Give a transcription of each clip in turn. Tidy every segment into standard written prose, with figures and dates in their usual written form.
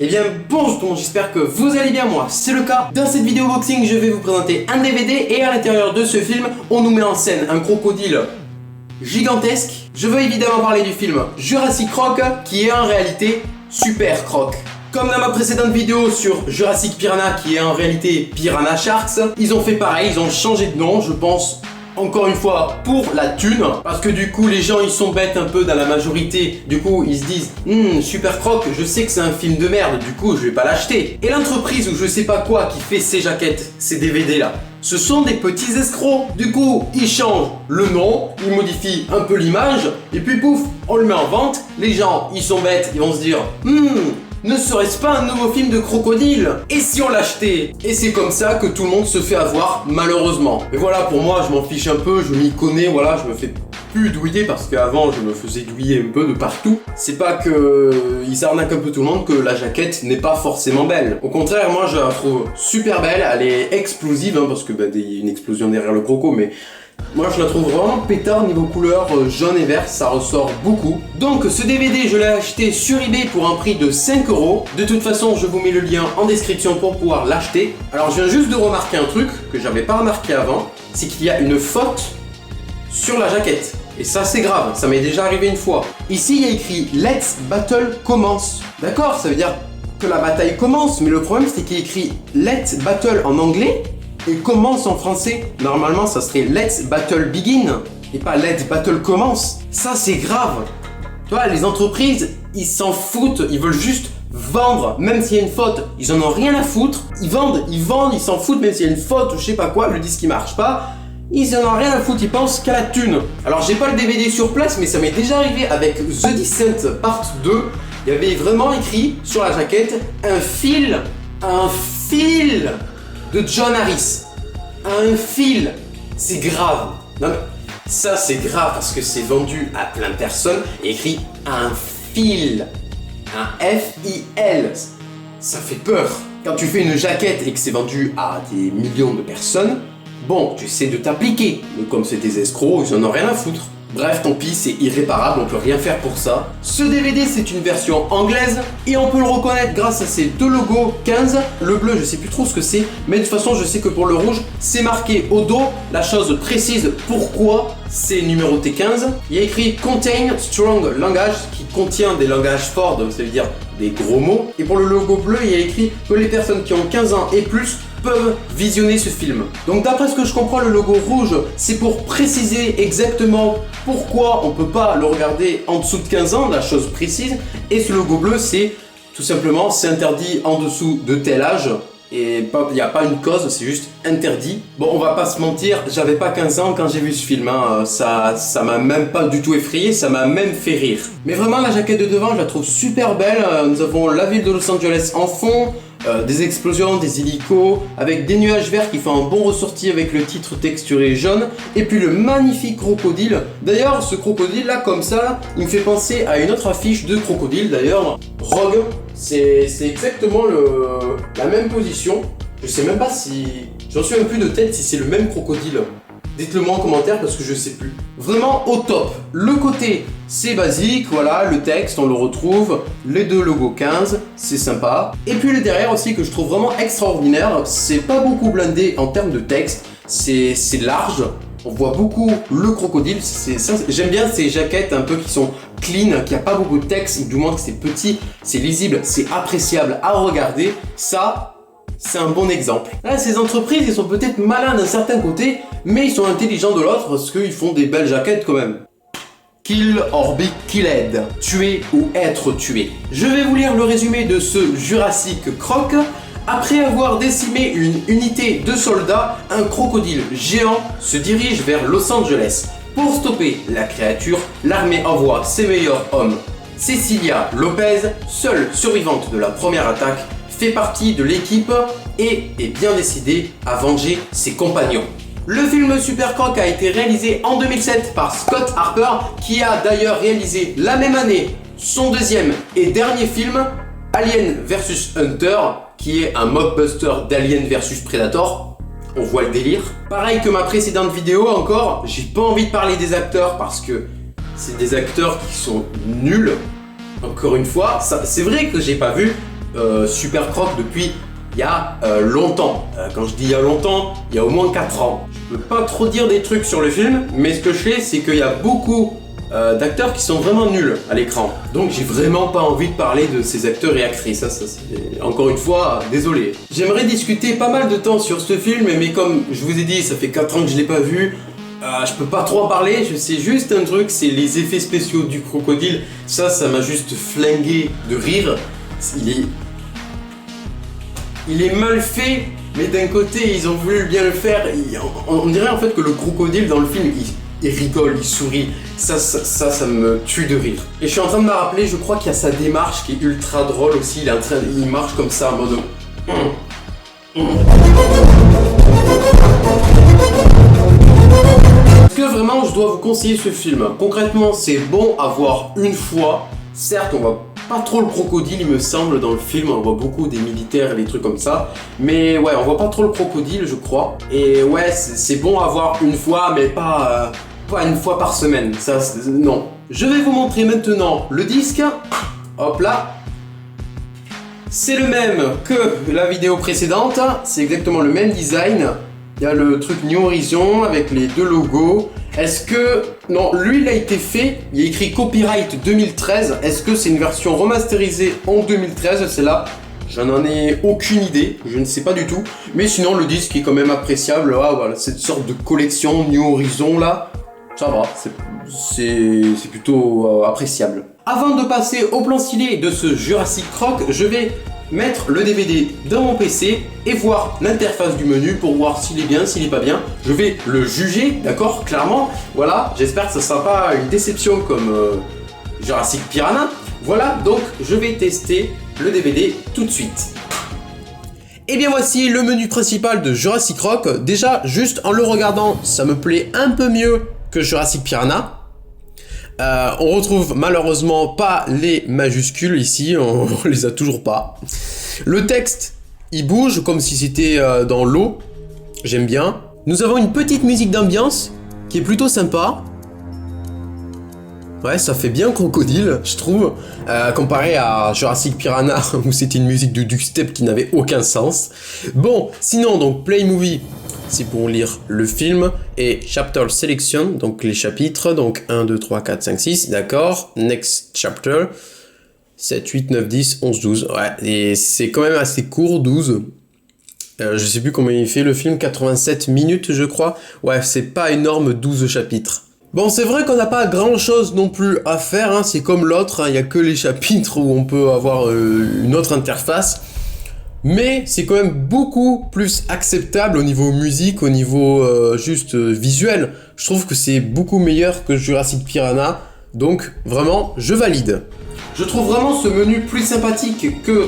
Eh bien bonjour tout le monde, j'espère que vous allez bien, moi c'est le cas. Dans cette vidéo boxing, je vais vous présenter un DVD et à l'intérieur de ce film, on nous met en scène un crocodile gigantesque. Je veux évidemment parler du film Jurassic Croc, qui est en réalité Super Croc. Comme dans ma précédente vidéo sur Jurassic Piranha, qui est en réalité Piranha Sharks, ils ont fait pareil, ils ont changé de nom, je pense. Encore une fois, pour la thune, parce que du coup les gens ils sont bêtes un peu dans la majorité, du coup ils se disent Super Croc, je sais que c'est un film de merde, du coup je vais pas l'acheter. Et l'entreprise ou je sais pas quoi qui fait ces jaquettes, ces DVD là, ce sont des petits escrocs. Du coup ils changent le nom, ils modifient un peu l'image, et puis pouf, on le met en vente, les gens ils sont bêtes, ils vont se dire ne serait-ce pas un nouveau film de crocodile? Et si on l'achetait? Et c'est comme ça que tout le monde se fait avoir, malheureusement. Et voilà, pour moi, je m'en fiche un peu, je m'y connais, voilà, je me fais plus douiller parce qu'avant, je me faisais douiller un peu de partout. C'est pas que ils arnaquent un peu tout le monde que la jaquette n'est pas forcément belle. Au contraire, moi, je la trouve super belle, elle est explosive, hein, parce que il y a une explosion derrière le croco, mais moi je la trouve vraiment pétard niveau couleur jaune et vert, ça ressort beaucoup. Donc ce DVD je l'ai acheté sur eBay pour un prix de 5 €. De toute façon je vous mets le lien en description pour pouvoir l'acheter. Alors je viens juste de remarquer un truc que j'avais pas remarqué avant, c'est qu'il y a une faute sur la jaquette. Et ça c'est grave, ça m'est déjà arrivé une fois. Ici il y a écrit Let's Battle commence. D'accord, ça veut dire que la bataille commence, mais le problème c'est qu'il y a écrit Let's Battle en anglais et commence en français. Normalement ça serait Let's Battle Begin et pas Let's Battle Commence. Ça c'est grave. Tu vois, les entreprises ils s'en foutent, ils veulent juste vendre, même s'il y a une faute, ils en ont rien à foutre. Ils vendent, ils s'en foutent même s'il y a une faute ou je sais pas quoi, le disque il marche pas. Ils en ont rien à foutre, ils pensent qu'à la thune. Alors j'ai pas le DVD sur place mais ça m'est déjà arrivé avec The Descent Part 2. Il y avait vraiment écrit sur la jaquette un fil de John Harris. Un fil. C'est grave. Non mais ça c'est grave parce que c'est vendu à plein de personnes et écrit un fil. Un F-I-L. Ça fait peur. Quand tu fais une jaquette et que c'est vendu à des millions de personnes, bon, tu essaies de t'appliquer. Mais comme c'est des escrocs, ils en ont rien à foutre. Bref, tant pis, c'est irréparable, on peut rien faire pour ça. Ce DVD, c'est une version anglaise et on peut le reconnaître grâce à ces deux logos 15. Le bleu, je sais plus trop ce que c'est, mais de toute façon, je sais que pour le rouge, c'est marqué au dos la chose précise pourquoi c'est numéroté 15. Il y a écrit Contain Strong Language, qui contient des langages forts, donc ça veut dire des gros mots. Et pour le logo bleu, il y a écrit que les personnes qui ont 15 ans et plus peuvent visionner ce film. Donc d'après ce que je comprends, le logo rouge, c'est pour préciser exactement pourquoi on peut pas le regarder en dessous de 15 ans, la chose précise. Et ce logo bleu, c'est tout simplement, c'est interdit en dessous de tel âge. Et il n'y a pas une cause, c'est juste interdit. Bon, on va pas se mentir, j'avais pas 15 ans quand j'ai vu ce film, hein. Ça m'a même pas du tout effrayé, ça m'a même fait rire. Mais vraiment, la jaquette de devant, je la trouve super belle. Nous avons la ville de Los Angeles en fond, des explosions, des hélicos, avec des nuages verts qui font un bon ressorti avec le titre texturé jaune, et puis le magnifique crocodile. D'ailleurs, ce crocodile là, comme ça, là, il me fait penser à une autre affiche de crocodile d'ailleurs, Rogue. C'est exactement la même position. Je sais même pas si... J'en suis même plus de tête si c'est le même crocodile. Dites-le moi en commentaire parce que je sais plus. Vraiment au top. Le côté, c'est basique, voilà, le texte, on le retrouve. Les deux logos 15, c'est sympa. Et puis le derrière aussi que je trouve vraiment extraordinaire. C'est pas beaucoup blindé en termes de texte. C'est large. On voit beaucoup le crocodile. J'aime bien ces jaquettes un peu qui sont clean, qui a pas beaucoup de texte, du moins que c'est petit, c'est lisible, c'est appréciable à regarder. Ça, c'est un bon exemple. Là, ces entreprises, ils sont peut-être malins d'un certain côté, mais ils sont intelligents de l'autre parce qu'ils font des belles jaquettes quand même. Kill or be killed. Tuer ou être tué. Je vais vous lire le résumé de ce Jurassic Croc. Après avoir décimé une unité de soldats, un crocodile géant se dirige vers Los Angeles. Pour stopper la créature, l'armée envoie ses meilleurs hommes. Cecilia Lopez, seule survivante de la première attaque, fait partie de l'équipe et est bien décidée à venger ses compagnons. Le film Super Croc a été réalisé en 2007 par Scott Harper, qui a d'ailleurs réalisé la même année son deuxième et dernier film, Alien vs Hunter, qui est un mockbuster d'Alien vs Predator. On voit le délire. Pareil que ma précédente vidéo encore, j'ai pas envie de parler des acteurs parce que c'est des acteurs qui sont nuls. Encore une fois, c'est vrai que j'ai pas vu Super Croc depuis il y a longtemps. Quand je dis il y a longtemps, il y a au moins 4 ans. Je peux pas trop dire des trucs sur le film, mais ce que je sais, c'est qu'il y a beaucoup d'acteurs qui sont vraiment nuls à l'écran. Donc j'ai vraiment pas envie de parler de ces acteurs et actrices. Ça c'est... Encore une fois, désolé. J'aimerais discuter pas mal de temps sur ce film, mais comme je vous ai dit, ça fait 4 ans que je l'ai pas vu. Je peux pas trop en parler, je sais juste un truc, c'est les effets spéciaux du crocodile. Ça m'a juste flingué de rire. Il est mal fait, mais d'un côté, ils ont voulu bien le faire. On dirait en fait que le crocodile dans le film, il rigole, il sourit. Ça me tue de rire. Et je suis en train de me rappeler, je crois qu'il y a sa démarche qui est ultra drôle aussi. Il marche comme ça en mode... Est-ce que vraiment je dois vous conseiller ce film? Concrètement, c'est bon à voir une fois. Certes, on voit pas trop le crocodile, il me semble, dans le film. On voit beaucoup des militaires et des trucs comme ça. Mais ouais, on voit pas trop le crocodile, je crois. Et ouais, c'est bon à voir une fois, mais pas une fois par semaine. Ça, non. Je vais vous montrer maintenant le disque. Hop là. C'est le même que la vidéo précédente. C'est exactement le même design. Il y a le truc New Horizon avec les deux logos. Est-ce que... Non, lui il a été fait, il y a écrit Copyright 2013. Est-ce que c'est une version remasterisée en 2013? C'est là, j'en ai aucune idée, je ne sais pas du tout. Mais sinon le disque est quand même appréciable. Ah, voilà, cette sorte de collection New Horizon là, ça va, c'est plutôt appréciable. Avant de passer au plan stylé de ce Jurassic Croc, je vais mettre le DVD dans mon PC et voir l'interface du menu pour voir s'il est bien, s'il est pas bien. Je vais le juger, d'accord, clairement. Voilà, j'espère que ce sera pas une déception comme Jurassic Piranha. Voilà, donc je vais tester le DVD tout de suite. Et bien voici le menu principal de Jurassic Croc. Déjà, juste en le regardant, ça me plaît un peu mieux que Jurassic Piranha. On retrouve malheureusement pas les majuscules ici, on les a toujours pas. Le texte, il bouge comme si c'était dans l'eau, j'aime bien. Nous avons une petite musique d'ambiance qui est plutôt sympa. Ouais, ça fait bien crocodile, je trouve, comparé à Jurassic Piranha où c'était une musique de dubstep qui n'avait aucun sens. Bon, sinon donc Play Movie, c'est pour lire le film, et Chapter Selection, donc les chapitres, donc 1, 2, 3, 4, 5, 6, d'accord, Next Chapter, 7, 8, 9, 10, 11, 12, ouais, et c'est quand même assez court, 12, je sais plus combien il fait le film, 87 minutes je crois, ouais, c'est pas énorme, 12 chapitres. Bon, c'est vrai qu'on n'a pas grand chose non plus à faire, hein, c'est comme l'autre, hein, y a que les chapitres où on peut avoir une autre interface. Mais c'est quand même beaucoup plus acceptable au niveau musique, au niveau juste visuel. Je trouve que c'est beaucoup meilleur que Jurassic Piranha, donc vraiment, je valide. Je trouve vraiment ce menu plus sympathique que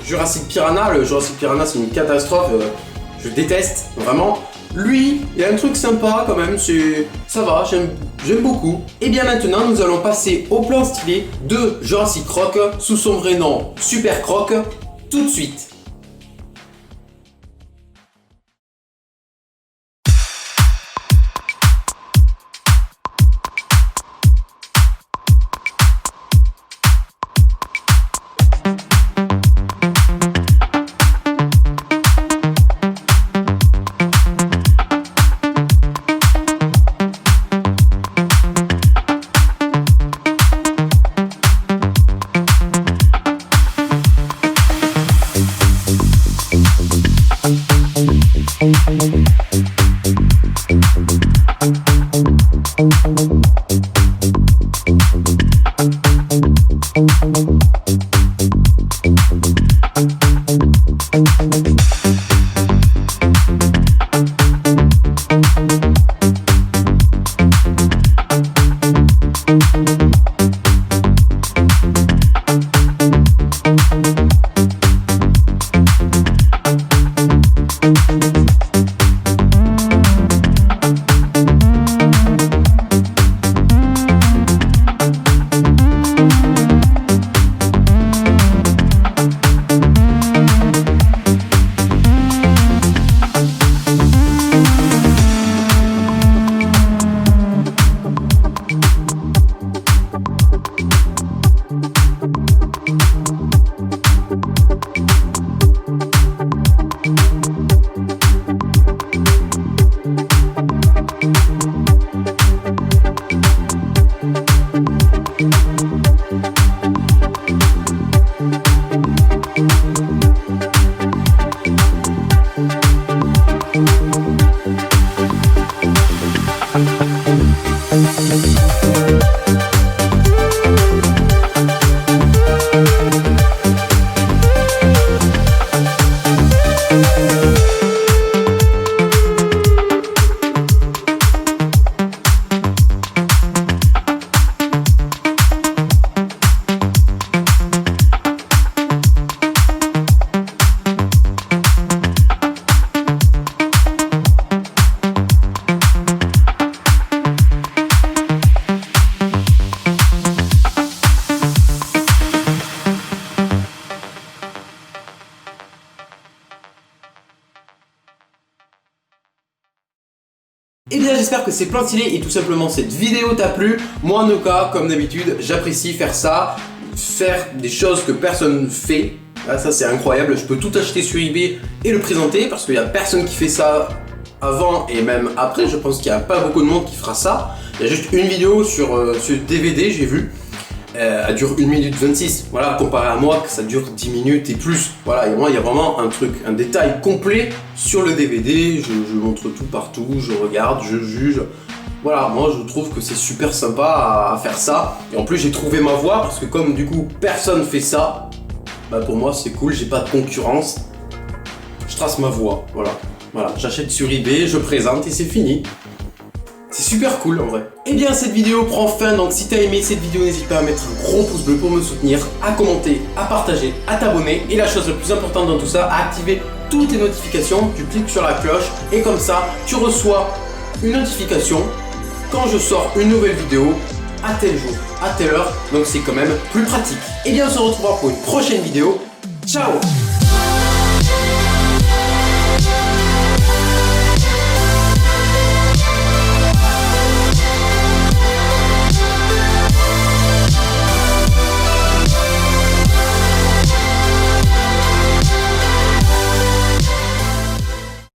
Jurassic Piranha. Le Jurassic Piranha, c'est une catastrophe, je déteste, vraiment. Lui, il y a un truc sympa quand même, ça va, j'aime beaucoup. Et bien maintenant, nous allons passer au plan stylé de Jurassic Croc, sous son vrai nom Super Croc, tout de suite. que c'est plein stylé et tout simplement cette vidéo t'a plu. Moi en tout cas, comme d'habitude, j'apprécie faire ça, faire des choses que personne fait. Ah, ça c'est incroyable, je peux tout acheter sur eBay et le présenter parce qu'il n'y a personne qui fait ça avant et même après. Je pense qu'il n'y a pas beaucoup de monde qui fera ça. Il y a juste une vidéo sur DVD, j'ai vu. Elle dure 1 minute 26. Voilà, comparé à moi, que ça dure 10 minutes et plus. Voilà, et moi, il y a vraiment un truc, un détail complet sur le DVD. Je montre tout partout, je regarde, je juge. Voilà, moi je trouve que c'est super sympa à faire ça. Et en plus, j'ai trouvé ma voie parce que comme du coup, personne fait ça, bah pour moi, c'est cool, j'ai pas de concurrence. Je trace ma voie, voilà. Voilà, j'achète sur eBay, je présente et c'est fini. C'est super cool en vrai. Et bien cette vidéo prend fin, donc si t'as aimé cette vidéo, n'hésite pas à mettre un gros pouce bleu pour me soutenir, à commenter, à partager, à t'abonner. Et la chose la plus importante dans tout ça, à activer toutes les notifications. Tu cliques sur la cloche et comme ça, tu reçois une notification quand je sors une nouvelle vidéo à tel jour, à telle heure. Donc c'est quand même plus pratique. Et bien on se retrouvera pour une prochaine vidéo. Ciao!